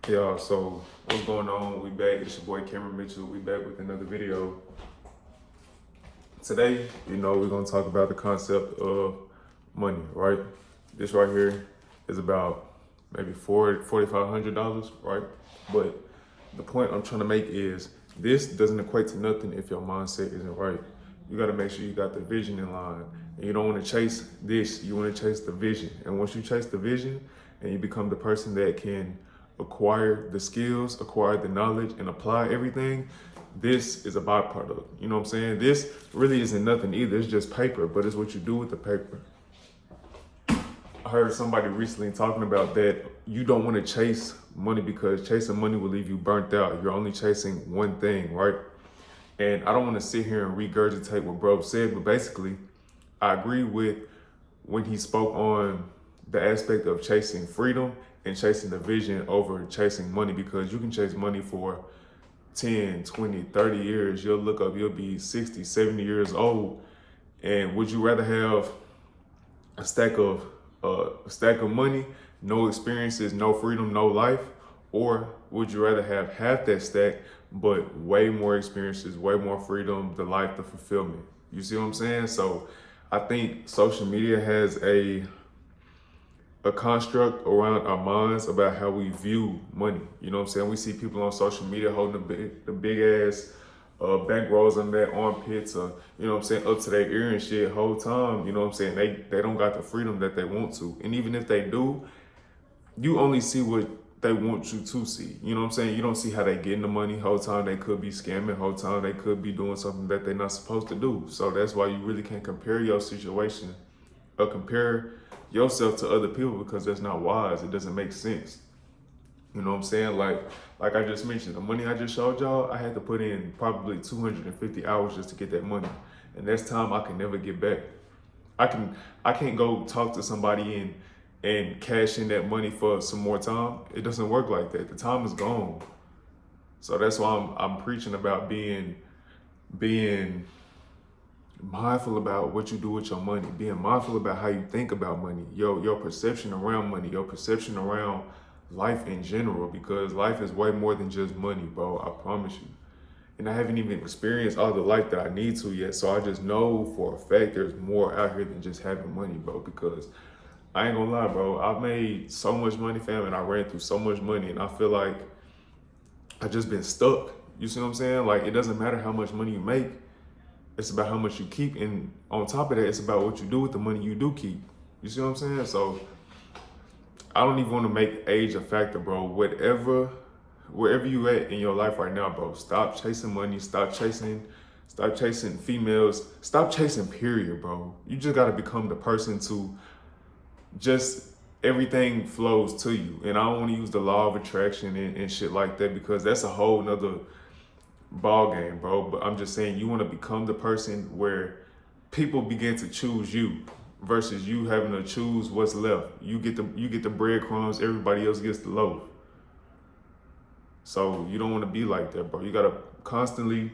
Yeah, so what's going on? We back. It's your boy Cameron Mitchell. We back with another video. Today, we're gonna talk about the concept of money, right? This right here is about maybe $4,500, right? But the point I'm trying to make is this doesn't equate to nothing if your mindset isn't right. You gotta make sure you got the vision in line. And you don't wanna chase this, you wanna chase the vision. And once you chase the vision and you become the person that can acquire the skills, acquire the knowledge, and apply everything, this is a byproduct. You know what I'm saying? This really isn't nothing either. It's just paper, but it's what you do with the paper. I heard somebody recently talking about that you don't want to chase money because chasing money will leave you burnt out. You're only chasing one thing, right? And I don't want to sit here and regurgitate what bro said, but basically, I agree with when he spoke on the aspect of chasing freedom and chasing the vision over chasing money, because you can chase money for 10, 20, 30 years. You'll look up, you'll be 60, 70 years old. And would you rather have a stack of money, no experiences, no freedom, no life? Or would you rather have half that stack, but way more experiences, way more freedom, the life, the fulfillment? You see what I'm saying? So I think social media has a construct around our minds about how we view money. You know what I'm saying? We see people on social media holding the big ass back rolls on their armpits, or you know what I'm saying, up to their ear and shit whole time. You know what I'm saying? They don't got the freedom that they want to. And even if they do, you only see what they want you to see. You know what I'm saying? You don't see how they getting the money whole time. They could be scamming whole time. They could be doing something that they're not supposed to do. So that's why you really can't compare your situation or compare yourself to other people, because that's not wise. It doesn't make sense. You know what I'm saying? Like I just mentioned, the money I just showed y'all, I had to put in probably 250 hours just to get that money. And that's time I can never get back. I can't go talk to somebody and cash in that money for some more time. It doesn't work like that. The time is gone. So that's why I'm preaching about being mindful about what you do with your money, being mindful about how you think about money, your perception around money, your perception around life in general, because life is way more than just money, bro. I promise you. And I haven't even experienced all the life that I need to yet. So I just know for a fact there's more out here than just having money, bro. Because I ain't gonna lie, bro. I've made so much money, fam, and I ran through so much money, and I feel like I just been stuck. You see what I'm saying? Like, it doesn't matter how much money you make. It's about how much you keep. And on top of that, it's about what you do with the money you do keep. You see what I'm saying? So I don't even want to make age a factor, bro. Wherever you at in your life right now, bro, stop chasing money, stop chasing females, stop chasing period, bro. You just gotta become the person to just everything flows to you. And I don't want to use the law of attraction and shit like that, because that's a whole nother ball game, bro. But I'm just saying, you want to become the person where people begin to choose you versus you having to choose what's left. You get the breadcrumbs, everybody else gets the loaf. So you don't want to be like that, bro. You gotta constantly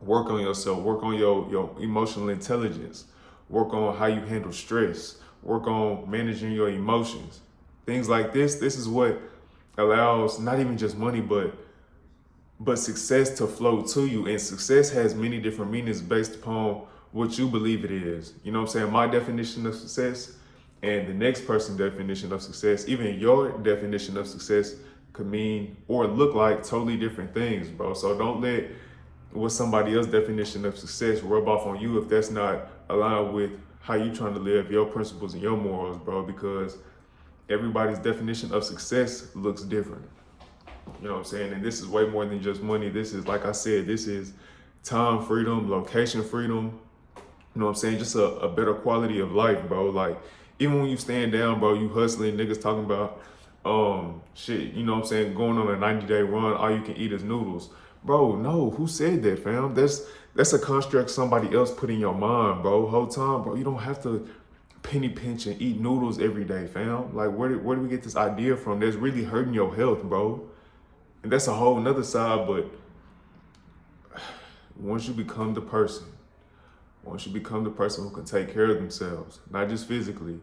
work on yourself, work on your emotional intelligence, work on how you handle stress, work on managing your emotions. Things like this. This is what allows not even just money, but success to flow to you. And success has many different meanings based upon what you believe it is. You know what I'm saying? My definition of success and the next person's definition of success, even your definition of success, could mean or look like totally different things, bro. So don't let what somebody else's definition of success rub off on you if that's not aligned with how you trying to live, your principles and your morals, bro, because everybody's definition of success looks different. You know what I'm saying? And this is way more than just money. This is, like I said, this is time freedom, location freedom. You know what I'm saying? Just a better quality of life, bro. Like, even when you stand down, bro, you hustling, niggas talking about shit, you know what I'm saying, going on a 90-day run, all you can eat is noodles. Bro, no, who said that, fam? That's a construct somebody else put in your mind, bro. Whole time, bro. You don't have to penny pinch and eat noodles every day, fam. Like, where do we get this idea from? That's really hurting your health, bro. And that's a whole nother side, but once you become the person, once you become the person who can take care of themselves, not just physically,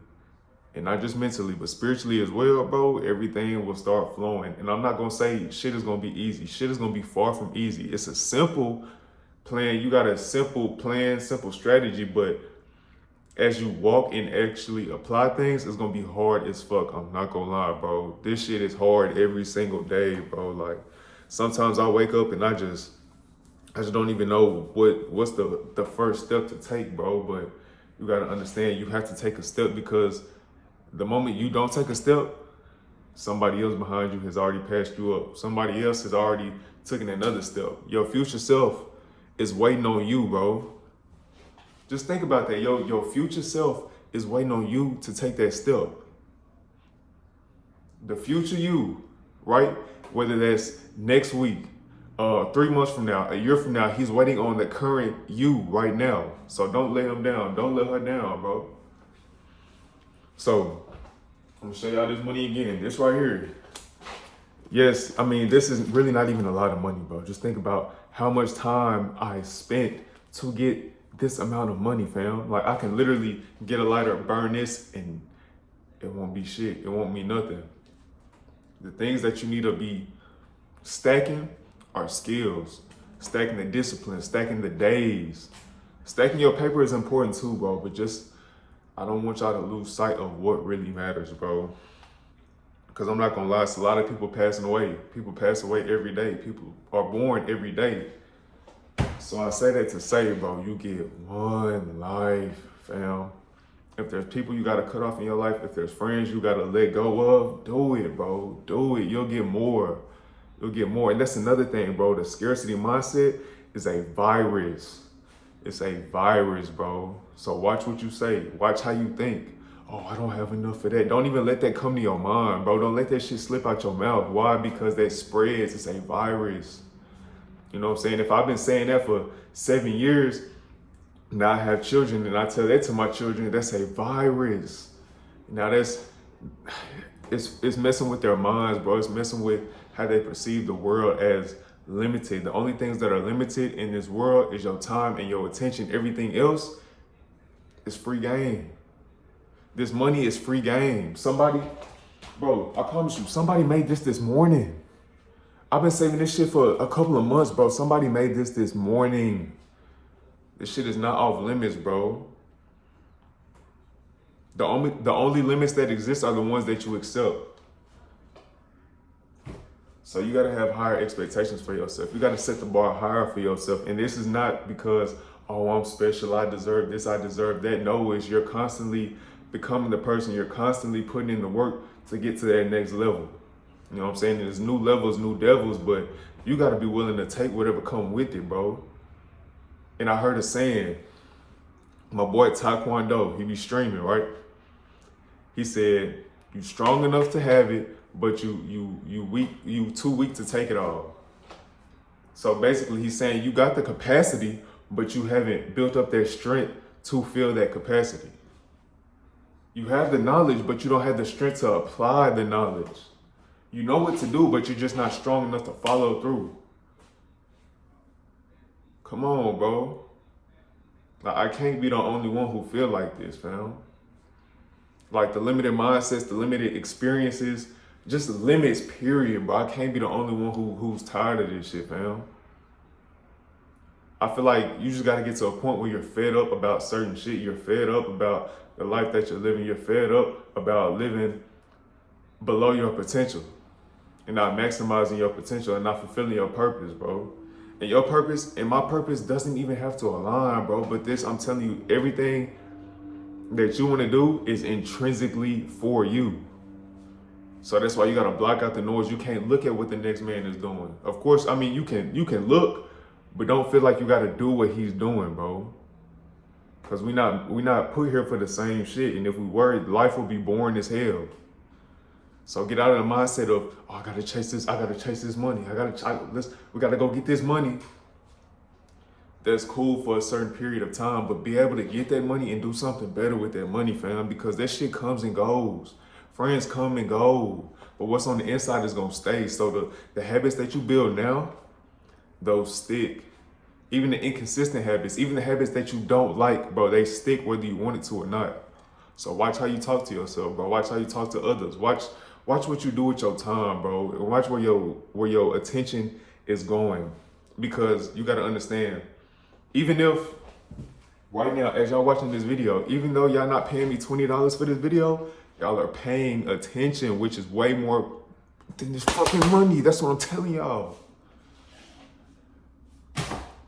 and not just mentally, but spiritually as well, bro, everything will start flowing. And I'm not gonna say shit is gonna be easy. Shit is gonna be far from easy. It's a simple plan. You got a simple plan, simple strategy, but as you walk and actually apply things, it's gonna be hard as fuck. I'm not gonna lie, bro. This shit is hard every single day, bro. Like sometimes I wake up and I just don't even know what's the first step to take, bro. But you gotta understand you have to take a step, because the moment you don't take a step, somebody else behind you has already passed you up. Somebody else has already taken another step. Your future self is waiting on you, bro. Just think about that. Your future self is waiting on you to take that step. The future you, right? Whether that's next week, 3 months from now, a year from now, he's waiting on the current you right now. So don't let him down. Don't let her down, bro. So I'm gonna show y'all this money again. This right here. Yes, I mean, this is really not even a lot of money, bro. Just think about how much time I spent to get this amount of money, fam. Like I can literally get a lighter, burn this, and it won't be shit. It won't mean nothing. The things that you need to be stacking are skills. Stacking the discipline, stacking the days. Stacking your paper is important too, bro, but just, I don't want y'all to lose sight of what really matters, bro. Because I'm not gonna lie, it's a lot of people passing away. People pass away every day. People are born every day. So I say that to say, bro, you get one life, fam. If there's people you gotta cut off in your life, if there's friends you gotta let go of, do it, bro. Do it. You'll get more. You'll get more. And that's another thing, bro. The scarcity mindset is a virus. It's a virus, bro. So watch what you say. Watch how you think. Oh, I don't have enough of that. Don't even let that come to your mind, bro. Don't let that shit slip out your mouth. Why? Because that spreads. It's a virus. You know what I'm saying? If I've been saying that for 7 years, now I have children and I tell that to my children, that's a virus. Now it's messing with their minds, bro. It's messing with how they perceive the world as limited. The only things that are limited in this world is your time and your attention. Everything else is free game. This money is free game. Somebody, bro, I promise you, somebody made this morning. I've been saving this shit for a couple of months, bro. Somebody made this morning. This shit is not off limits, bro. The only limits that exist are the ones that you accept. So you gotta have higher expectations for yourself. You gotta set the bar higher for yourself. And this is not because, oh, I'm special, I deserve this, I deserve that. No, it's you're constantly becoming the person, you're constantly putting in the work to get to that next level. You know what I'm saying? There's new levels, new devils, but you gotta be willing to take whatever come with it, bro. And I heard a saying, my boy Taekwondo, he be streaming, right? He said, you strong enough to have it, but you too weak to take it all. So basically he's saying you got the capacity, but you haven't built up that strength to fill that capacity. You have the knowledge, but you don't have the strength to apply the knowledge. You know what to do, but you're just not strong enough to follow through. Come on, bro. Like, I can't be the only one who feel like this, fam. Like the limited mindsets, the limited experiences, just limits, period, bro. I can't be the only one who's tired of this shit, fam. I feel like you just gotta get to a point where you're fed up about certain shit. You're fed up about the life that you're living. You're fed up about living below your potential and not maximizing your potential and not fulfilling your purpose, bro. And your purpose and my purpose doesn't even have to align, bro. But this, I'm telling you, everything that you want to do is intrinsically for you. So that's why you gotta block out the noise. You can't look at what the next man is doing. Of course, I mean you can look, but don't feel like you gotta do what he's doing, bro. Cause we not put here for the same shit. And if we were, life would be boring as hell. So get out of the mindset of, oh, I gotta chase this money. We gotta go get this money. That's cool for a certain period of time, but be able to get that money and do something better with that money, fam, because that shit comes and goes. Friends come and go, but what's on the inside is gonna stay. So the habits that you build now, those stick. Even the inconsistent habits, even the habits that you don't like, bro, they stick whether you want it to or not. So watch how you talk to yourself, bro. Watch how you talk to others. Watch what you do with your time, bro. And watch where your attention is going. Because you gotta understand, even if right now, as y'all watching this video, even though y'all not paying me $20 for this video, y'all are paying attention, which is way more than this fucking money. That's what I'm telling y'all.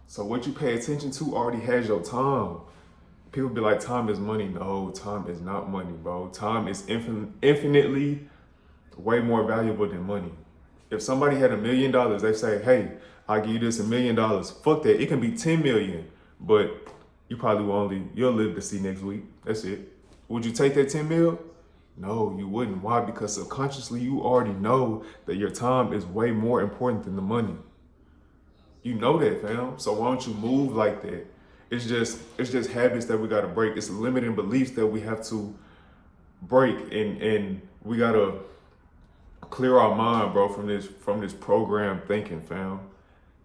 So what you pay attention to already has your time. People be like, time is money. No, time is not money, bro. Time is infinitely way more valuable than money. If somebody had $1 million, they say, hey, I'll give you this $1 million. Fuck that. It can be 10 million, but you probably you'll live to see next week. That's it. Would you take that 10 mil? No, you wouldn't. Why? Because subconsciously you already know that your time is way more important than the money. You know that, fam. So why don't you move like that? It's just habits that we gotta break. It's limiting beliefs that we have to break, and we gotta clear our mind, bro, from this program thinking, fam.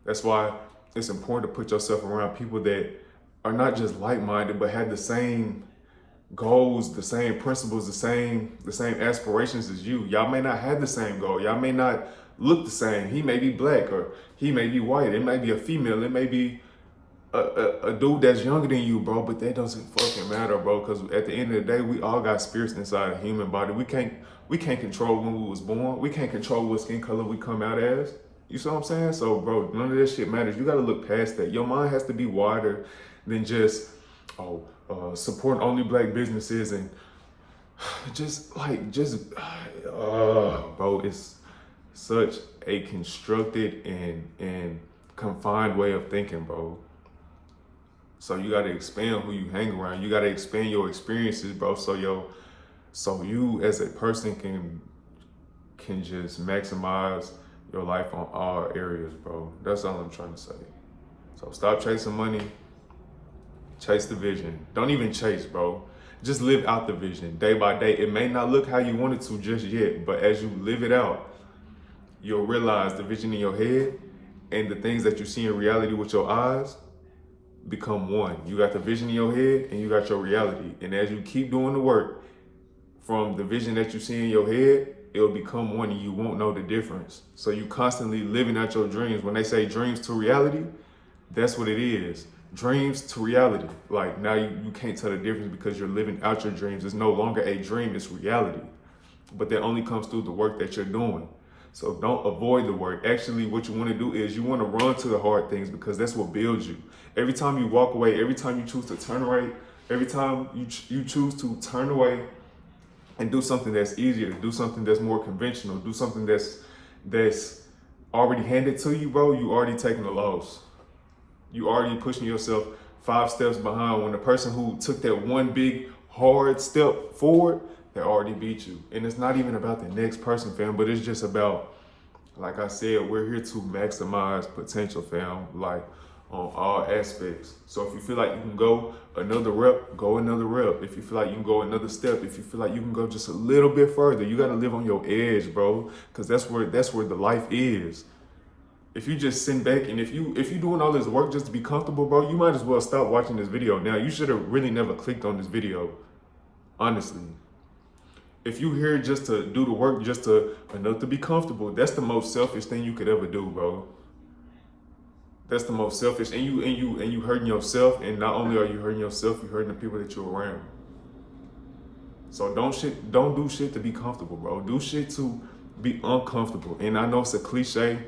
That's why it's important to put yourself around people that are not just like-minded, but have the same goals, the same principles, the same aspirations as you. Y'all may not have the same goal. Y'all may not look the same. He may be black, or he may be white. It may be a female. It may be a dude that's younger than you, bro. But that doesn't fucking matter, bro. Because at the end of the day, we all got spirits inside a human body. We can't control when we was born. We can't control what skin color we come out as. You see what I'm saying? So, bro, none of this shit matters. You gotta look past that. Your mind has to be wider than just supporting only black businesses and bro, it's such a constructed and confined way of thinking, bro. So you gotta expand who you hang around. You gotta expand your experiences, bro. So you as a person can just maximize your life on all areas, bro. That's all I'm trying to say. So stop chasing money. Chase the vision. Don't even chase, bro. Just live out the vision day by day. It may not look how you want it to just yet, but as you live it out, you'll realize the vision in your head and the things that you see in reality with your eyes become one. You got the vision in your head and you got your reality. And as you keep doing the work from the vision that you see in your head, it'll become one and you won't know the difference. So you constantly living out your dreams. When they say dreams to reality, that's what it is. Dreams to reality. Like now you can't tell the difference because you're living out your dreams. It's no longer a dream, it's reality. But that only comes through the work that you're doing. So don't avoid the work. Actually, what you want to do is you want to run to the hard things because that's what builds you. Every time you walk away, every time you choose to turn away, every time you choose to turn away and do something that's easier, do something that's more conventional, do something that's already handed to you, bro, you already taking a loss. You already pushing yourself 5 steps behind when the person who took that one big hard step forward, they already beat you. And it's not even about the next person, fam, but it's just about, like I said, we're here to maximize potential, fam, like on all aspects. So if you feel like you can go another rep, go another rep. If you feel like you can go another step, if you feel like you can go just a little bit further, you gotta live on your edge, bro, because that's where the life is. If you just sit back and if you doing all this work just to be comfortable, bro, you might as well stop watching this video now. You should have really never clicked on this video, honestly. If you here just to do the work, just to enough to be comfortable, that's the most selfish thing you could ever do, bro. That's the most selfish, and you hurting yourself, and not only are you hurting yourself, you're hurting the people that you're around. So don't do shit to be comfortable, bro. Do shit to be uncomfortable. And I know it's a cliche.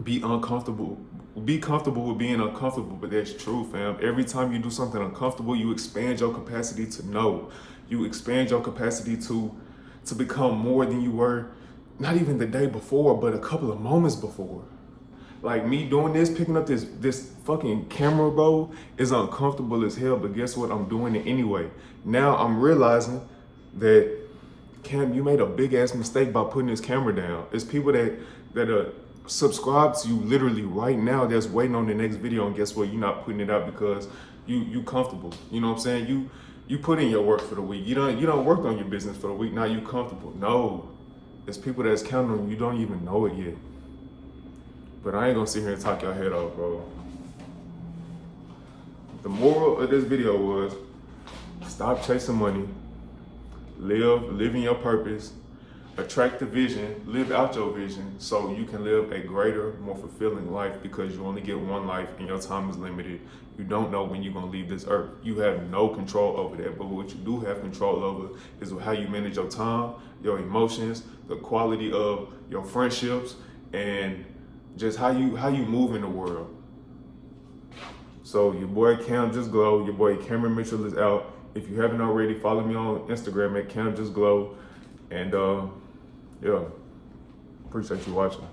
Be uncomfortable. Be comfortable with being uncomfortable, but that's true, fam. Every time you do something uncomfortable, you expand your capacity to know. You expand your capacity to become more than you were, not even the day before, but a couple of moments before. Like me doing this, picking up this fucking camera, bro, is uncomfortable as hell, but guess what? I'm doing it anyway. Now I'm realizing that, Cam, you made a big ass mistake by putting this camera down. It's people that are subscribe to you literally right now that's waiting on the next video, and guess what? You're not putting it out because you comfortable. You know what I'm saying? You put in your work for the week. You don't work on your business for the week. Now you comfortable. No, there's people that's counting on you. You don't even know it yet. But I ain't gonna sit here and talk your head off, bro. The moral of this video was stop chasing money, live in your purpose, attract the vision, live out your vision so you can live a greater, more fulfilling life, because you only get one life and your time is limited. You don't know when you're going to leave this earth. You have no control over that, but what you do have control over is how you manage your time, your emotions, the quality of your friendships, and just how you move in the world. So your boy Cam Just Glow, your boy Cameron Mitchell is out. If you haven't already, follow me on Instagram at Cam Just Glow. And yeah, appreciate you watching.